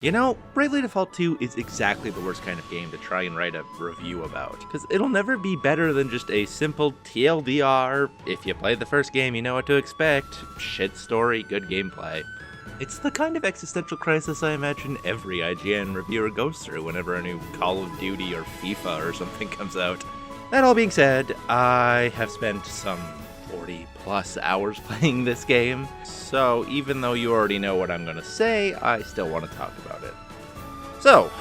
You know, Bravely Default 2 is exactly the worst kind of game to try and write a review about, because it'll never be better than just a simple TLDR, if you play the first game you know what to expect, shit story, good gameplay. It's the kind of existential crisis I imagine every IGN reviewer goes through whenever a new Call of Duty or FIFA or something comes out. That all being said, I have spent some 40 plus hours playing this game, so even though you already know what I'm going to say, I still want to talk about it. So,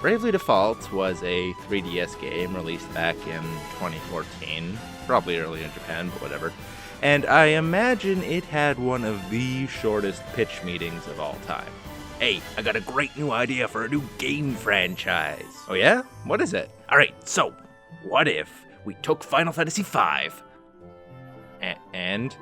Bravely Default was a 3DS game released back in 2014, probably early in Japan, but whatever, and I imagine it had one of the shortest pitch meetings of all time. Hey, I got a great new idea for a new game franchise. Oh yeah? What is it? Alright, so, what if we took Final Fantasy V? And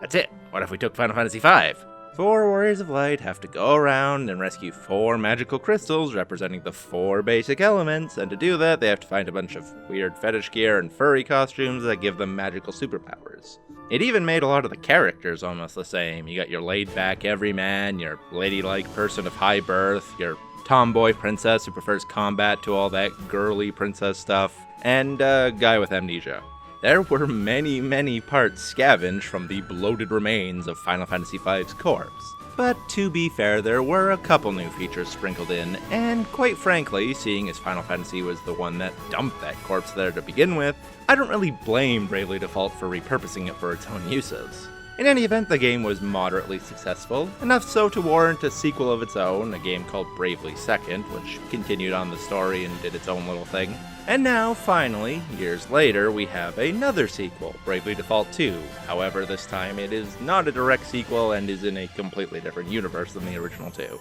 that's it. What if we took Final Fantasy V? 4 Warriors of Light have to go around and rescue 4 magical crystals representing the 4 basic elements, and to do that they have to find a bunch of weird fetish gear and furry costumes that give them magical superpowers. It even made a lot of the characters almost the same. You got your laid-back everyman, your ladylike person of high birth, your tomboy princess who prefers combat to all that girly princess stuff, and a guy with amnesia. There were many parts scavenged from the bloated remains of Final Fantasy V's corpse. But to be fair, there were a couple new features sprinkled in, and quite frankly, seeing as Final Fantasy was the one that dumped that corpse there to begin with, I don't really blame Bravely Default for repurposing it for its own uses. In any event, the game was moderately successful, enough so to warrant a sequel of its own, a game called Bravely Second, which continued on the story and did its own little thing. And now, finally, years later, we have another sequel, Bravely Default 2. However, this time it is not a direct sequel and is in a completely different universe than the original 2.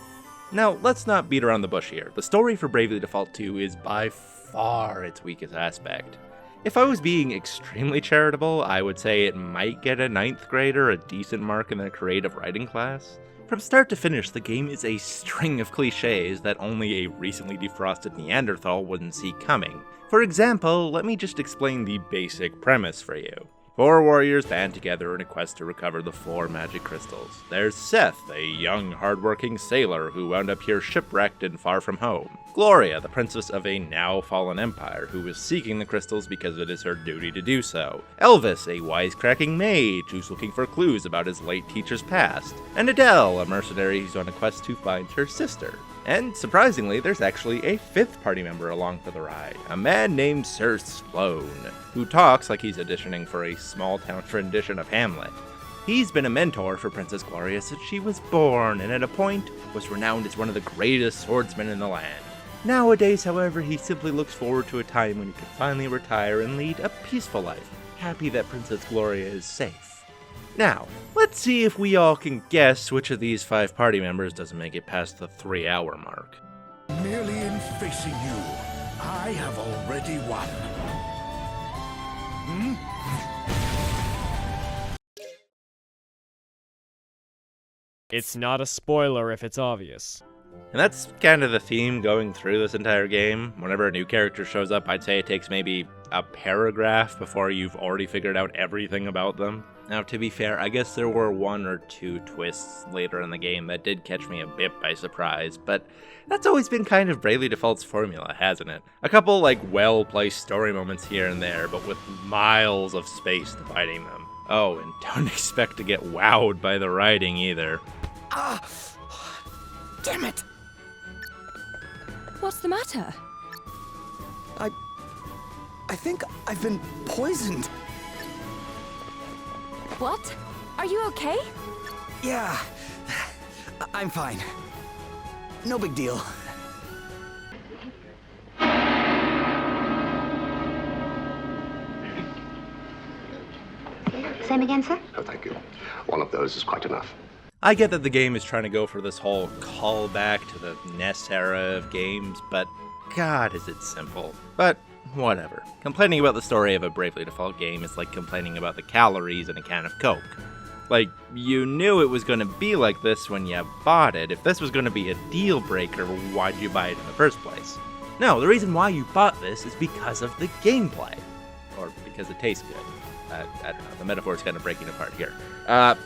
Now, let's not beat around the bush here. The story for Bravely Default 2 is by far its weakest aspect. If I was being extremely charitable, I would say it might get a 9th grader a decent mark in their creative writing class. From start to finish, the game is a string of cliches that only a recently defrosted Neanderthal wouldn't see coming. For example, let me just explain the basic premise for you. 4 warriors band together in a quest to recover the 4 magic crystals. There's Seth, a young, hardworking sailor who wound up here shipwrecked and far from home. Gloria, the princess of a now-fallen empire, who is seeking the crystals because it is her duty to do so. Elvis, a wisecracking mage who's looking for clues about his late teacher's past. And Adele, a mercenary who's on a quest to find her sister. And surprisingly, there's actually a 5th party member along for the ride, a man named Sir Sloane, who talks like he's auditioning for a small-town rendition of Hamlet. He's been a mentor for Princess Gloria since she was born, and at a point was renowned as one of the greatest swordsmen in the land. Nowadays, however, he simply looks forward to a time when he can finally retire and lead a peaceful life, happy that Princess Gloria is safe. Now, let's see if we all can guess which of these 5 party members doesn't make it past the 3-hour mark. Merely in facing you, I have already won. It's not a spoiler if it's obvious. And that's kind of the theme going through this entire game. Whenever a new character shows up, I'd say it takes maybe a paragraph before you've already figured out everything about them. Now, to be fair, I guess there were 1 or 2 twists later in the game that did catch me a bit by surprise, but that's always been kind of Bravely Default's formula, hasn't it? A couple, well-placed story moments here and there, but with miles of space dividing them. Oh, and don't expect to get wowed by the writing either. Damn it! What's the matter? I think I've been poisoned. What? Are you okay? Yeah, I'm fine. No big deal. Same again, sir? Oh, thank you. One of those is quite enough. I get that the game is trying to go for this whole callback to the NES era of games, but God, is it simple. But whatever. Complaining about the story of a Bravely Default game is like complaining about the calories in a can of Coke. Like, you knew it was going to be like this when you bought it. If this was going to be a deal breaker, why'd you buy it in the first place? No, the reason why you bought this is because of the gameplay. Or because it tastes good. I don't know, the metaphor's kind of breaking apart here.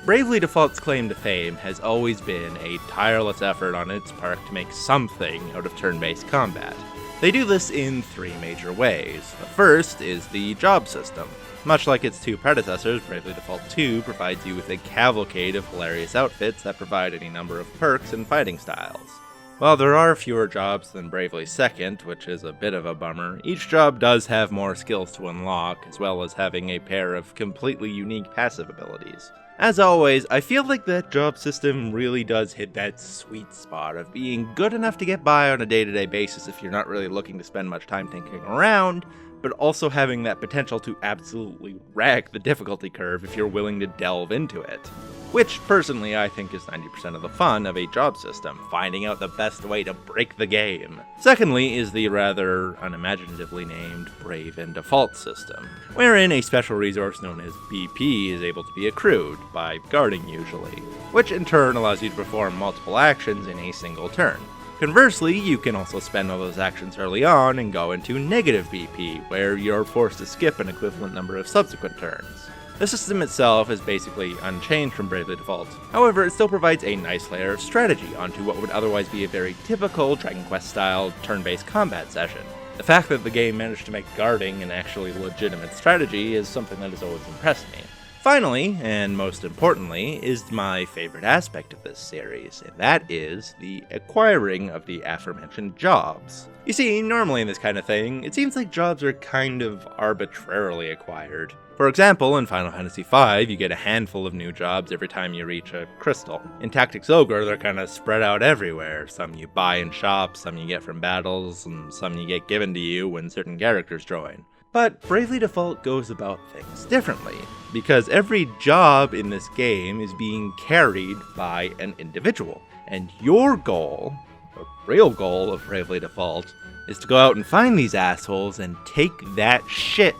Bravely Default's claim to fame has always been a tireless effort on its part to make something out of turn-based combat. They do this in three major ways. The first is the job system. Much like its two predecessors, Bravely Default 2 provides you with a cavalcade of hilarious outfits that provide any number of perks and fighting styles. While there are fewer jobs than Bravely's second, which is a bit of a bummer, each job does have more skills to unlock, as well as having a pair of completely unique passive abilities. As always, I feel like that job system really does hit that sweet spot of being good enough to get by on a day-to-day basis if you're not really looking to spend much time tinkering around, but also having that potential to absolutely wreck the difficulty curve if you're willing to delve into it. Which, personally, I think is 90% of the fun of a job system, finding out the best way to break the game. Secondly is the rather unimaginatively named Brave and Default system, wherein a special resource known as BP is able to be accrued, by guarding usually, which in turn allows you to perform multiple actions in a single turn. Conversely, you can also spend all those actions early on and go into negative BP, where you're forced to skip an equivalent number of subsequent turns. The system itself is basically unchanged from Bravely Default. However, it still provides a nice layer of strategy onto what would otherwise be a very typical Dragon Quest-style turn-based combat session. The fact that the game managed to make guarding an actually legitimate strategy is something that has always impressed me. Finally, and most importantly, is my favorite aspect of this series, and that is the acquiring of the aforementioned jobs. You see, normally in this kind of thing, it seems like jobs are kind of arbitrarily acquired. For example, in Final Fantasy V, you get a handful of new jobs every time you reach a crystal. In Tactics Ogre, they're kind of spread out everywhere. Some you buy in shops, some you get from battles, and some you get given to you when certain characters join. But Bravely Default goes about things differently, because every job in this game is being carried by an individual. And your goal, the real goal of Bravely Default, is to go out and find these assholes and take that shit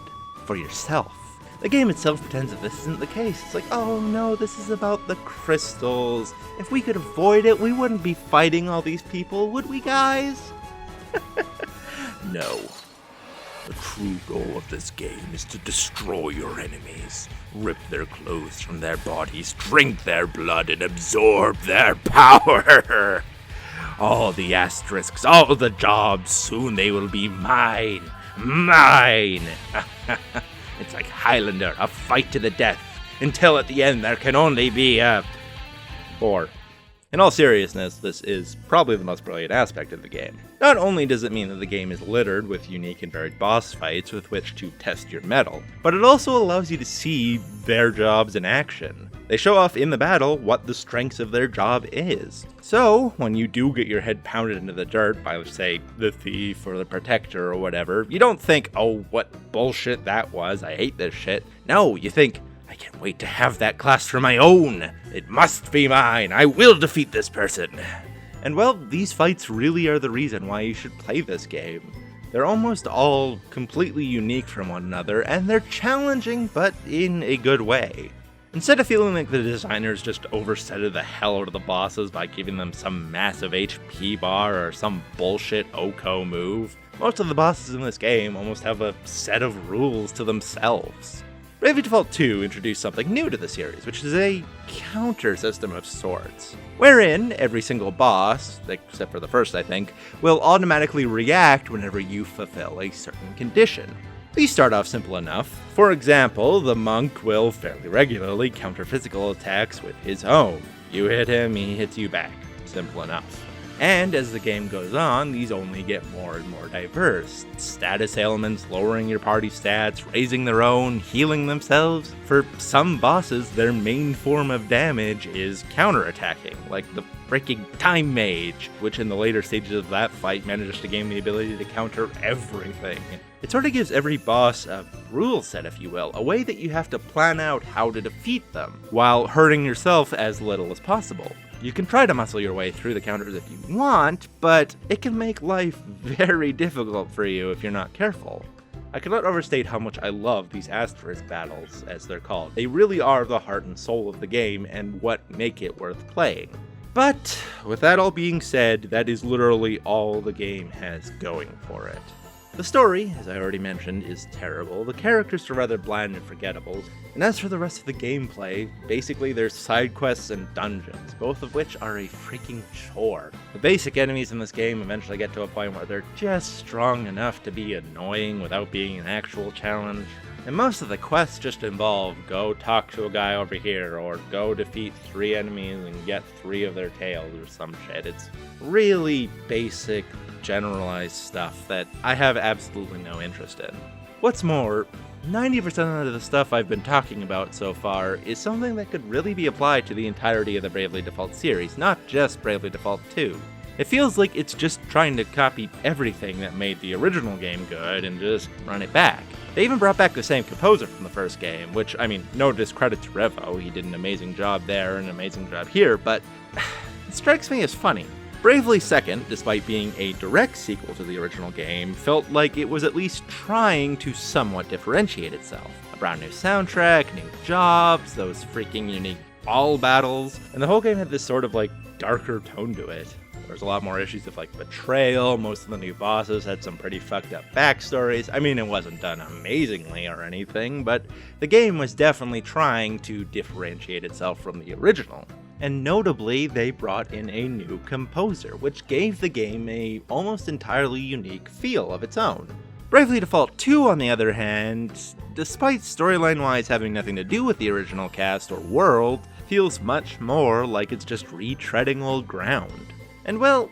for yourself. The game itself pretends that this isn't the case. It's like, oh no, this is about the crystals. If we could avoid it, we wouldn't be fighting all these people, would we, guys? No. The true goal of this game is to destroy your enemies, rip their clothes from their bodies, drink their blood, and absorb their power. All the asterisks, all the jobs, soon they will be mine. Mine! It's like Highlander, a fight to the death, until at the end there can only be a... 4. In all seriousness, this is probably the most brilliant aspect of the game. Not only does it mean that the game is littered with unique and varied boss fights with which to test your mettle, but it also allows you to see their jobs in action. They show off in the battle what the strengths of their job is. So, when you do get your head pounded into the dirt by, say, the thief or the protector or whatever, you don't think, oh, what bullshit that was, I hate this shit. No, you think, I can't wait to have that class for my own. It must be mine. I will defeat this person. And well, these fights really are the reason why you should play this game. They're almost all completely unique from one another, and they're challenging, but in a good way. Instead of feeling like the designers just oversetted the hell out of the bosses by giving them some massive HP bar or some bullshit OKO move, most of the bosses in this game almost have a set of rules to themselves. Bravely Default 2 introduced something new to the series, which is a counter system of sorts, wherein every single boss, except for the first I think, will automatically react whenever you fulfill a certain condition. These start off simple enough. For example, the monk will fairly regularly counter physical attacks with his own. You hit him, he hits you back. Simple enough. And as the game goes on, these only get more and more diverse. Status ailments lowering your party stats, raising their own, healing themselves. For some bosses, their main form of damage is counterattacking, like the freaking Time Mage, which in the later stages of that fight manages to gain the ability to counter everything. It sort of gives every boss a rule set, if you will, a way that you have to plan out how to defeat them, while hurting yourself as little as possible. You can try to muscle your way through the counters if you want, but it can make life very difficult for you if you're not careful. I cannot overstate how much I love these asterisk battles, as they're called. They really are the heart and soul of the game and what make it worth playing. But, with that all being said, that is literally all the game has going for it. The story, as I already mentioned, is terrible, the characters are rather bland and forgettable, and as for the rest of the gameplay, basically there's side quests and dungeons, both of which are a freaking chore. The basic enemies in this game eventually get to a point where they're just strong enough to be annoying without being an actual challenge. And most of the quests just involve go talk to a guy over here, or go defeat 3 enemies and get 3 of their tails or some shit. It's really basic, generalized stuff that I have absolutely no interest in. What's more, 90% of the stuff I've been talking about so far is something that could really be applied to the entirety of the Bravely Default series, not just Bravely Default 2. It feels like it's just trying to copy everything that made the original game good and just run it back. They even brought back the same composer from the first game, which, I mean, no discredit to Revo, he did an amazing job there and an amazing job here, but it strikes me as funny. Bravely Second, despite being a direct sequel to the original game, felt like it was at least trying to somewhat differentiate itself. A brand new soundtrack, new jobs, those freaking unique ball battles, and the whole game had this sort of like darker tone to it. There's a lot more issues of like betrayal, most of the new bosses had some pretty fucked up backstories. I mean, it wasn't done amazingly or anything, but the game was definitely trying to differentiate itself from the original. And notably, they brought in a new composer, which gave the game a almost entirely unique feel of its own. Bravely Default 2, on the other hand, despite storyline-wise having nothing to do with the original cast or world, feels much more like it's just retreading old ground. And well,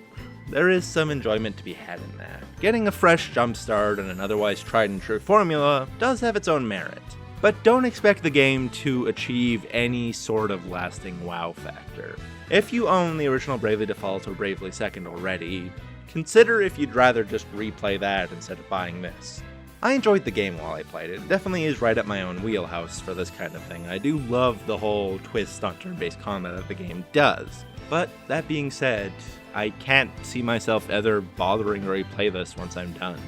there is some enjoyment to be had in that. Getting a fresh jumpstart on an otherwise tried and true formula does have its own merit. But don't expect the game to achieve any sort of lasting wow factor. If you own the original Bravely Default or Bravely Second already, consider if you'd rather just replay that instead of buying this. I enjoyed the game while I played it. It definitely is right up my own wheelhouse for this kind of thing. I do love the whole twist on turn-based combat that the game does. But that being said, I can't see myself ever bothering to replay this once I'm done.